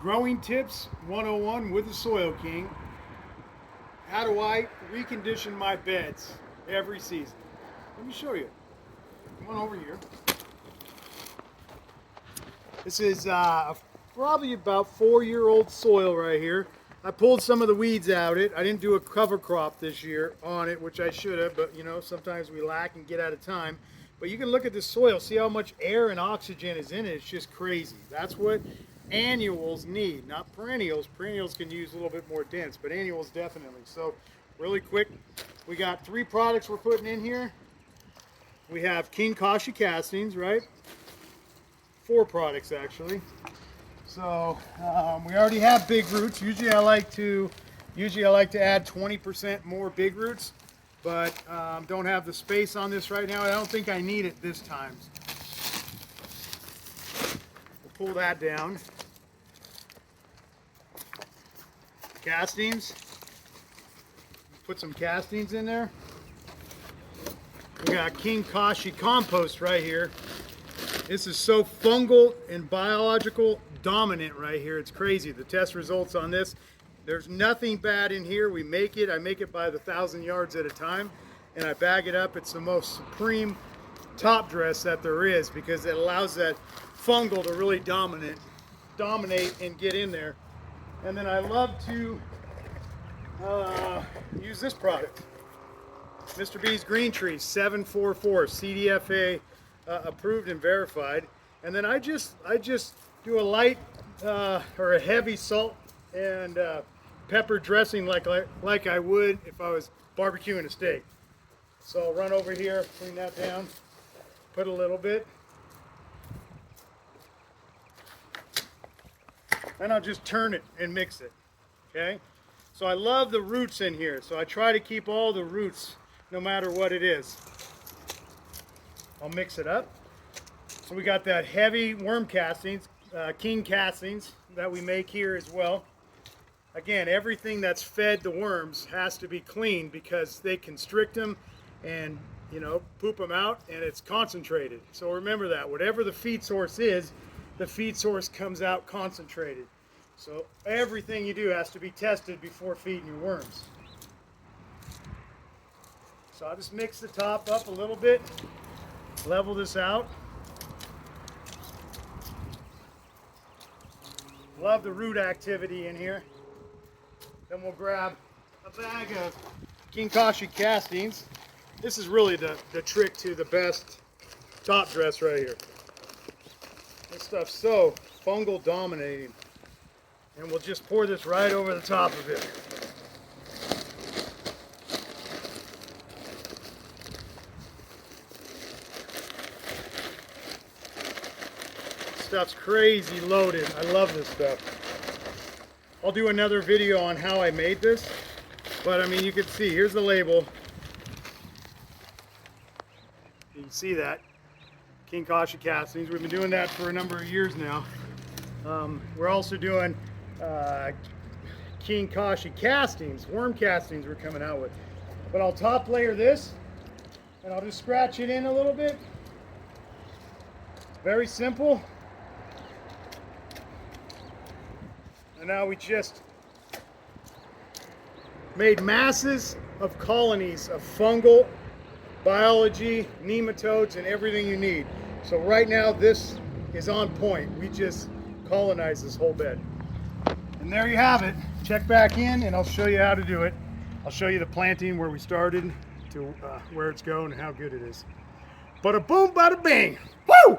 Growing Tips 101 with the Soil King. How do I recondition my beds every season? Let me show you. Come on over here. This is probably about 4-year-old soil right here. I pulled some of the weeds out of it. I didn't do a cover crop this year on it, which I should have, but you know, sometimes we lack and get out of time. But you can look at the soil, see how much air and oxygen is in it. It's just crazy. That's what annuals need, not perennials. Perennials can use a little bit more dense, but annuals definitely. So really quick, we got 3 products we're putting in here. We have KASHI castings, right? 4 products actually. So we already have big roots. Usually I like to add 20% more big roots, but don't have the space on this right now. I don't think I need it this time. We'll pull that down. Castings. Put some castings in there. We got KASHI Compost right here. This is so fungal and biological dominant right here. It's crazy. The test results on this, there's nothing bad in here. We make it. I make it by the 1,000 yards at a time, and I bag it up. It's the most supreme top dress that there is because it allows that fungal to really dominate and get in there. And then I love to use this product, Mr. B's Greentree'S 744 CDFA approved and verified. And then I just do a light or a heavy salt and pepper dressing like I would if I was barbecuing a steak. So I'll run over here, clean that down, put a little bit, and I'll just turn it and mix it. Okay, so I love the roots in here, so I try to keep all the roots no matter what it is. I'll mix it up. So we got that heavy worm castings, king castings that we make here as well. Again, everything that's fed the worms has to be clean because they constrict them and, you know, poop them out, and it's concentrated. So remember that whatever the feed source is, the feed source comes out concentrated. So everything you do has to be tested before feeding your worms. So I'll just mix the top up a little bit, level this out. Love the root activity in here. Then we'll grab a bag of KASHI castings. This is really the trick to the best top dress right here. This stuff's so fungal dominating. And we'll just pour this right over the top of it. Stuff's crazy loaded. I love this stuff. I'll do another video on how I made this, but I mean, you can see, here's the label. You can see that. KASHI castings. We've been doing that for a number of years now. We're also doing KASHI castings, worm castings we're coming out with. But I'll top layer this, and I'll just scratch it in a little bit. Very simple. And now we just made masses of colonies of fungal biology, nematodes, and everything you need. So right now this is on point. We just colonized this whole bed. And there you have it. Check back in and I'll show you how to do it. I'll show you the planting where we started to where it's going and how good it is. Bada boom, bada bing. Woo!